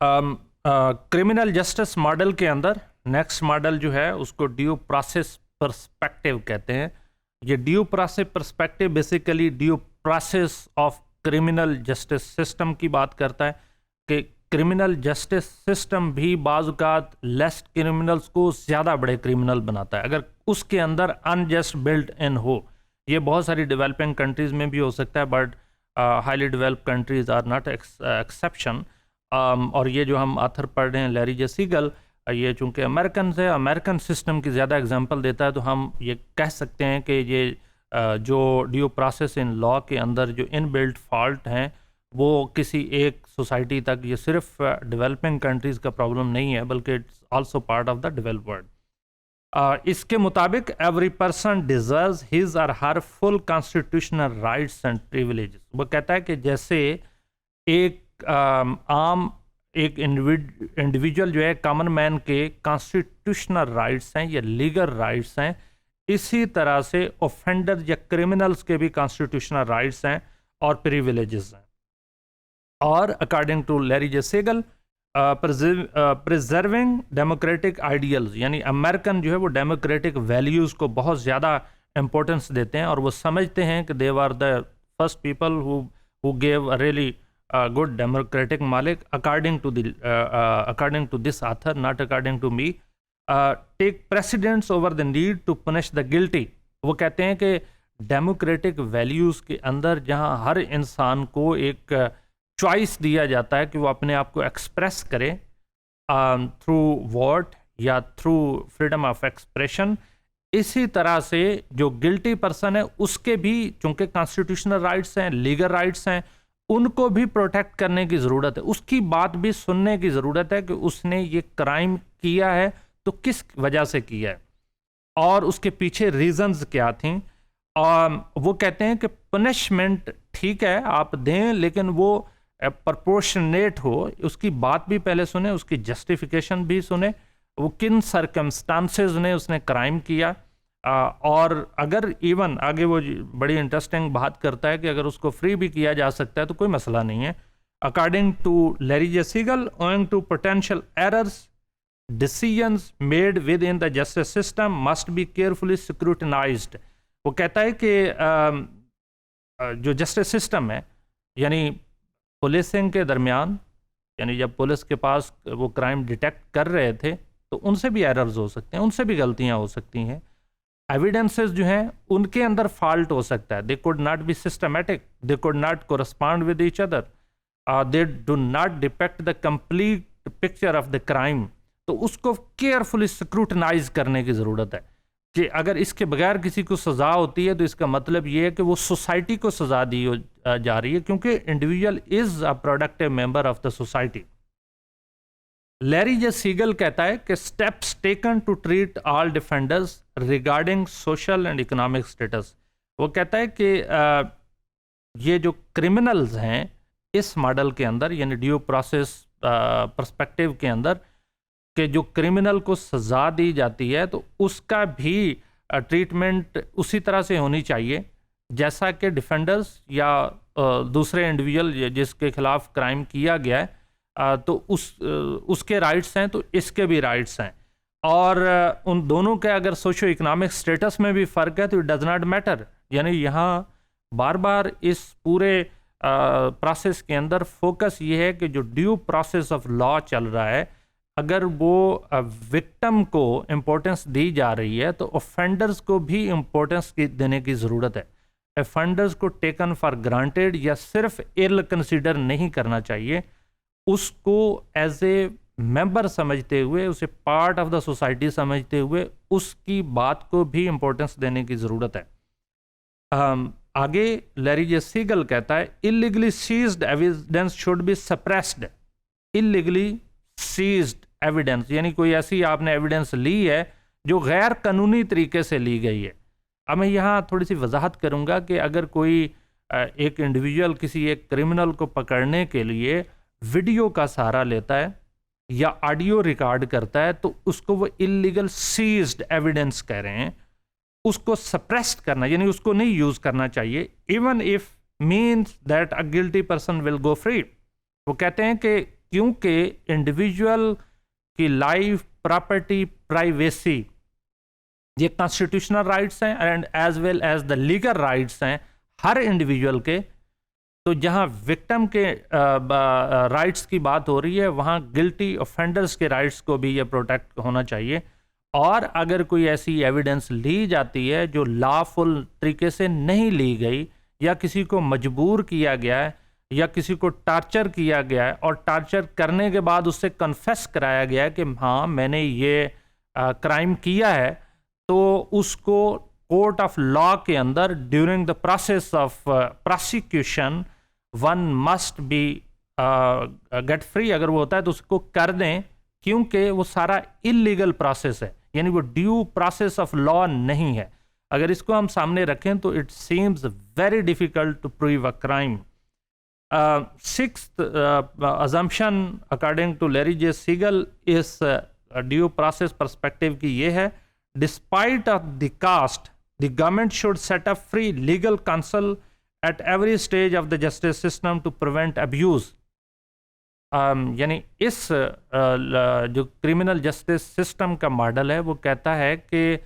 Criminal justice model के अंदर next model जो है उसको ड्यू प्रोसेस पर्सपेक्टिव कहते हैं। ये due process perspective basically due process of criminal justice system की बात करता है कि क्रिमिनल जस्टिस सिस्टम भी बाज़-औक़ात लेस क्रिमिनल्स को ज़्यादा बड़े क्रिमिनल बनाता है अगर उसके अंदर अनजस्ट बिल्ट इन हो। ये बहुत सारी डेवलपिंग कंट्रीज़ में भी हो सकता है, but highly developed countries are not exception. और ये जो हम ऑथर पढ़ रहे हैं लैरी जे सीगल, ये चूँकि अमेरिकन से अमेरिकन सिस्टम की ज़्यादा एग्जांपल देता है, तो हम ये कह सकते हैं कि ये जो ड्यू प्रोसेस इन लॉ के अंदर जो इनबिल्ट फॉल्ट हैं वो किसी एक सोसाइटी तक, ये सिर्फ डेवलपिंग कंट्रीज़ का प्रॉब्लम नहीं है बल्कि it's also part of the developed world. इसके मुताबिक every person deserves his or her full constitutional rights and privileges. वो कहता है कि जैसे एक आम एक इंडिविजुअल जो है कॉमन मैन के कॉन्स्टिट्यूशनल राइट्स हैं या लीगल राइट्स हैं, इसी तरह से ऑफेंडर या क्रिमिनल्स के भी कॉन्स्टिट्यूशनल राइट्स हैं और प्रिविलेजेस हैं। और according to Larry J Siegel, preserving democratic ideals, यानी अमेरिकन जो है वो डेमोक्रेटिक वैल्यूज़ को बहुत ज़्यादा इम्पोर्टेंस देते हैं और वो समझते हैं कि they are the first people who gave a really good democratic malik according to this author, not according to me, take precedence over the need to punish the guilty। वो कहते हैं कि डेमोक्रेटिक वैल्यूज़ के अंदर जहाँ हर इंसान को एक चॉइस दिया जाता है कि वो अपने आप को एक्सप्रेस करे थ्रू वोट या थ्रू फ्रीडम ऑफ एक्सप्रेशन, इसी तरह से जो गिल्टी पर्सन है उसके भी चूँकि कॉन्स्टिट्यूशनल राइट्स हैं, लीगल राइट्स हैं, उनको भी प्रोटेक्ट करने की ज़रूरत है। उसकी बात भी सुनने की ज़रूरत है कि उसने ये क्राइम किया है तो किस वजह से किया है और उसके पीछे रीजंस क्या थी। और वो कहते हैं कि पनिशमेंट ठीक है आप दें, लेकिन वो प्रोपोर्शनेट हो, उसकी बात भी पहले सुने, उसकी जस्टिफिकेशन भी सुने, वो किन सर्कमस्टांसेस ने उसने क्राइम किया। और अगर इवन आगे वो बड़ी इंटरेस्टिंग बात करता है कि अगर उसको फ्री भी किया जा सकता है तो कोई मसला नहीं है। According to Larry J Siegel, owing to potential errors, decisions made within the justice system must be carefully scrutinised. वो कहता है कि जो जस्टिस सिस्टम है, यानी पुलिसिंग के दरमियान, यानी जब पुलिस के पास वो क्राइम डिटेक्ट कर रहे थे तो उनसे भी एरर्स हो सकते हैं, उनसे भी गलतियाँ हो सकती हैं। एविडेंसेस जो हैं उनके अंदर फॉल्ट हो सकता है, they could not be systematic, they could not correspond with each other, they do not depict the complete picture of the crime. तो उसको केयरफुली स्क्रूटनाइज करने की ज़रूरत है कि अगर इसके बगैर किसी को सज़ा होती है तो इसका मतलब ये है कि वो सोसाइटी को सज़ा दी जा रही है, क्योंकि individual is a productive member of the society. Larry J Siegel कहता है कि steps taken to treat all defenders regarding social and economic status. वो कहता है कि ये जो क्रिमिनल्स हैं इस मॉडल के अंदर, यानी ड्यू प्रोसेस पर्सपेक्टिव के अंदर, कि जो क्रिमिनल को सज़ा दी जाती है तो उसका भी ट्रीटमेंट उसी तरह से होनी चाहिए जैसा कि डिफेंडर्स या दूसरे इंडिविजुअल जिसके खिलाफ क्राइम किया गया है, तो उसके राइट्स हैं तो इसके भी राइट्स हैं। और उन दोनों के अगर सोशो इकोनॉमिक स्टेटस में भी फ़र्क है तो इट डज़ नॉट मैटर। यानी यहाँ बार बार इस पूरे प्रोसेस के अंदर फोकस ये है कि जो ड्यू प्रोसेस ऑफ लॉ चल रहा है, अगर वो विक्टिम को इम्पोर्टेंस दी जा रही है तो ऑफेंडर्स को भी इम्पोर्टेंस देने की ज़रूरत है। ऑफेंडर्स को टेकन फॉर ग्रांटेड या सिर्फ इल कंसिडर नहीं करना चाहिए, उसको एज ए मेंबर समझते हुए, उसे पार्ट ऑफ द सोसाइटी समझते हुए उसकी बात को भी इम्पोर्टेंस देने की ज़रूरत है। आगे लैरी जे सीगल कहता है illegally seized evidence should be suppressed. Illegally seized evidence यानी कोई ऐसी आपने एविडेंस ली है जो गैर कानूनी तरीके से ली गई है। अब मैं यहाँ थोड़ी सी वजाहत करूँगा कि अगर कोई एक इंडिविजुअल किसी एक क्रिमिनल को पकड़ने के लिए वीडियो का सहारा लेता है या ऑडियो रिकॉर्ड करता है तो उसको वो इलीगल सीज्ड एविडेंस कह रहे हैं। उसको सप्रेस्ड करना यानी उसको नहीं यूज़ करना चाहिए, even if means that a guilty person will go free. वो कहते हैं कि क्योंकि इंडिविजुअल की लाइफ, प्रॉपर्टी, प्राइवेसी ये कॉन्स्टिट्यूशनल राइट्स हैं and as well as the legal rights हैं हर इंडिविजुअल के। तो जहां विक्टिम के राइट्स की बात हो रही है, वहां गिल्टी ऑफेंडर्स के राइट्स को भी ये प्रोटेक्ट होना चाहिए। और अगर कोई ऐसी एविडेंस ली जाती है जो लॉफुल तरीके से नहीं ली गई, या किसी को मजबूर किया गया है, या किसी को टार्चर किया गया है और टार्चर करने के बाद उससे कन्फेस कराया गया है कि हाँ मैंने ये क्राइम किया है, तो उसको कोर्ट ऑफ लॉ के अंदर during the process of prosecution one must be get free. अगर वो होता है तो उसको कर दें, क्योंकि वो सारा इलीगल प्रोसेस है, यानी वो ड्यू प्रोसेस ऑफ लॉ नहीं है। अगर इसको हम सामने रखें तो it seems very difficult to prove a crime. Sixth assumption according to Larry J Siegel इस ड्यू प्रोसेस पर्सपेक्टिव की ये है, despite of the cost the government should set up free legal counsel at every stage of the justice system to prevent abuse. यानी इस जो criminal justice system का model है वो कहता है कि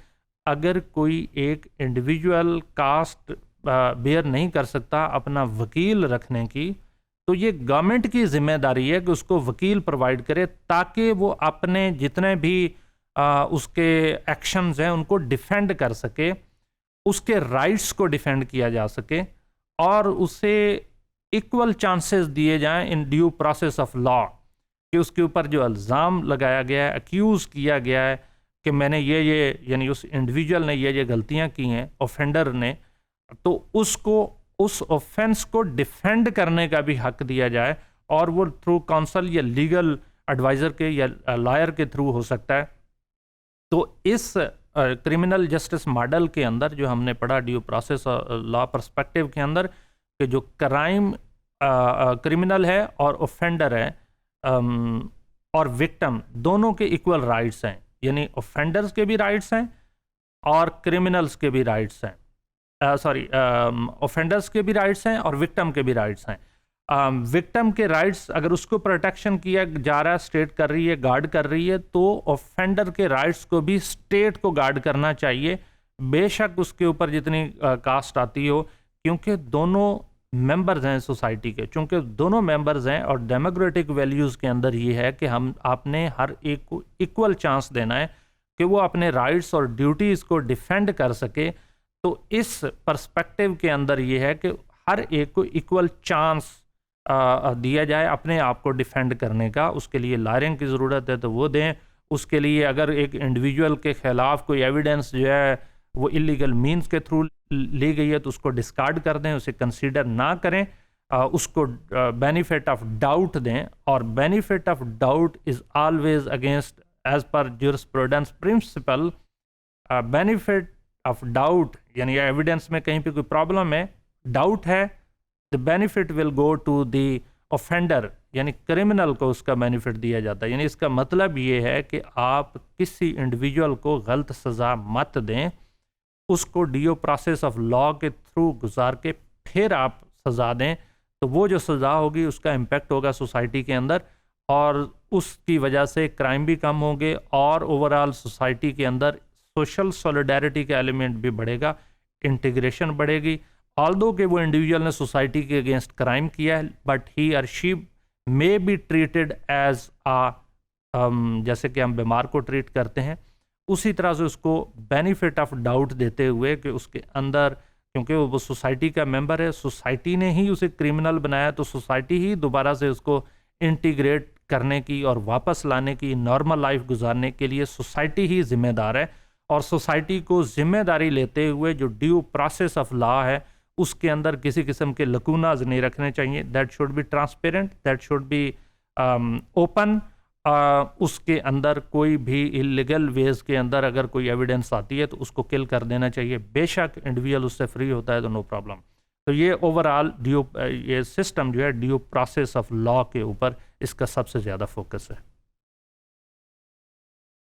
अगर कोई एक इंडिविजुअल कास्ट बेयर नहीं कर सकता अपना वकील रखने की, तो ये गवर्नमेंट की जिम्मेदारी है कि उसको वकील प्रोवाइड करे, ताकि वो अपने जितने भी उसके एक्शंस हैं उनको डिफेंड कर सके, उसके राइट्स को डिफेंड किया जा सके और उसे इक्वल चांसेस दिए जाएं in due process of law. कि उसके ऊपर जो इल्ज़ाम लगाया गया है, अक्यूज़ किया गया है कि मैंने ये यानी उस इंडिविजुअल ने ये गलतियां की हैं, ऑफेंडर ने, तो उसको उस ऑफेंस को डिफेंड करने का भी हक दिया जाए, और वो थ्रू काउंसिल या लीगल एडवाइज़र के या लॉयर के थ्रू हो सकता है। तो इस क्रिमिनल जस्टिस मॉडल के अंदर जो हमने पढ़ा ड्यू प्रोसेस लॉ पर्सपेक्टिव के अंदर, कि जो क्राइम क्रिमिनल है और ऑफेंडर है और विक्टिम दोनों के इक्वल राइट्स हैं, यानी ऑफेंडर्स के भी राइट्स हैं और क्रिमिनल्स के भी राइट्स हैं, ऑफेंडर्स के भी राइट्स हैं और विक्टिम के भी राइट्स हैं। विक्टिम के राइट्स अगर उसको प्रोटेक्शन किया जा रहा है, स्टेट कर रही है, गार्ड कर रही है, तो ऑफेंडर के राइट्स को भी स्टेट को गार्ड करना चाहिए, बेशक उसके ऊपर जितनी कास्ट आती हो, क्योंकि दोनों मेंबर्स हैं सोसाइटी के। चूँकि दोनों मेंबर्स हैं और डेमोक्रेटिक वैल्यूज़ के अंदर ये है कि हम आपने हर एक को इक्वल चांस देना है कि वो अपने राइट्स और ड्यूटीज़ को डिफेंड कर सके। तो इस पर्सपेक्टिव के अंदर ये है कि हर एक को इक्वल चांस दिया जाए अपने आप को डिफेंड करने का। उसके लिए लॉयरिंग की ज़रूरत है तो वो दें। उसके लिए अगर एक इंडिविजुअल के ख़िलाफ़ कोई एविडेंस जो है वो इलीगल मींस के थ्रू ली गई है तो उसको डिस्कार्ड कर दें, उसे कंसीडर ना करें, उसको बेनिफिट ऑफ डाउट दें। और benefit of doubt is always against as per jurisprudence principle. Benefit of doubt यानी एविडेंस में कहीं पे कोई प्रॉब्लम है, डाउट है, the benefit will go to the offender, यानी क्रिमिनल को उसका बेनिफिट दिया जाता है। यानी इसका मतलब ये है कि आप किसी इंडिविजुअल को गलत सज़ा मत दें, उसको ड्यू प्रोसेस ऑफ लॉ के थ्रू गुजार के फिर आप सज़ा दें, तो वो जो सज़ा होगी उसका इम्पेक्ट होगा सोसाइटी के अंदर और उसकी वजह से क्राइम भी कम होंगे और ओवरऑल सोसाइटी के अंदर सोशल सॉलिडारिटी का एलिमेंट भी बढ़ेगा, इंटीग्रेशन बढ़ेगी। ऑल्दो कि वो इंडिविजुअल ने सोसाइटी के अगेंस्ट क्राइम किया है, बट ही और she may be treated as जैसे कि हम बीमार को ट्रीट करते हैं, उसी तरह से उसको बेनिफिट ऑफ डाउट देते हुए कि उसके अंदर, क्योंकि वो सोसाइटी का मेंबर है, सोसाइटी ने ही उसे क्रिमिनल बनाया, तो सोसाइटी ही दोबारा से उसको इंटीग्रेट करने की और वापस लाने की, नॉर्मल लाइफ गुजारने के लिए सोसाइटी ही जिम्मेदार है। और सोसाइटी को जिम्मेदारी लेते हुए जो ड्यू प्रोसेस ऑफ लॉ है उसके अंदर किसी किस्म के लकूनाज नहीं रखने चाहिए। That should be transparent, that should be open. उसके अंदर कोई भी इलीगल वेज के अंदर अगर कोई एविडेंस आती है तो उसको किल कर देना चाहिए, बेशक इंडिविजुअल उससे फ्री होता है तो नो प्रॉब्लम। तो ये ओवरऑल ये सिस्टम जो है ड्यू प्रोसेस ऑफ लॉ के ऊपर इसका सबसे ज़्यादा फोकस है।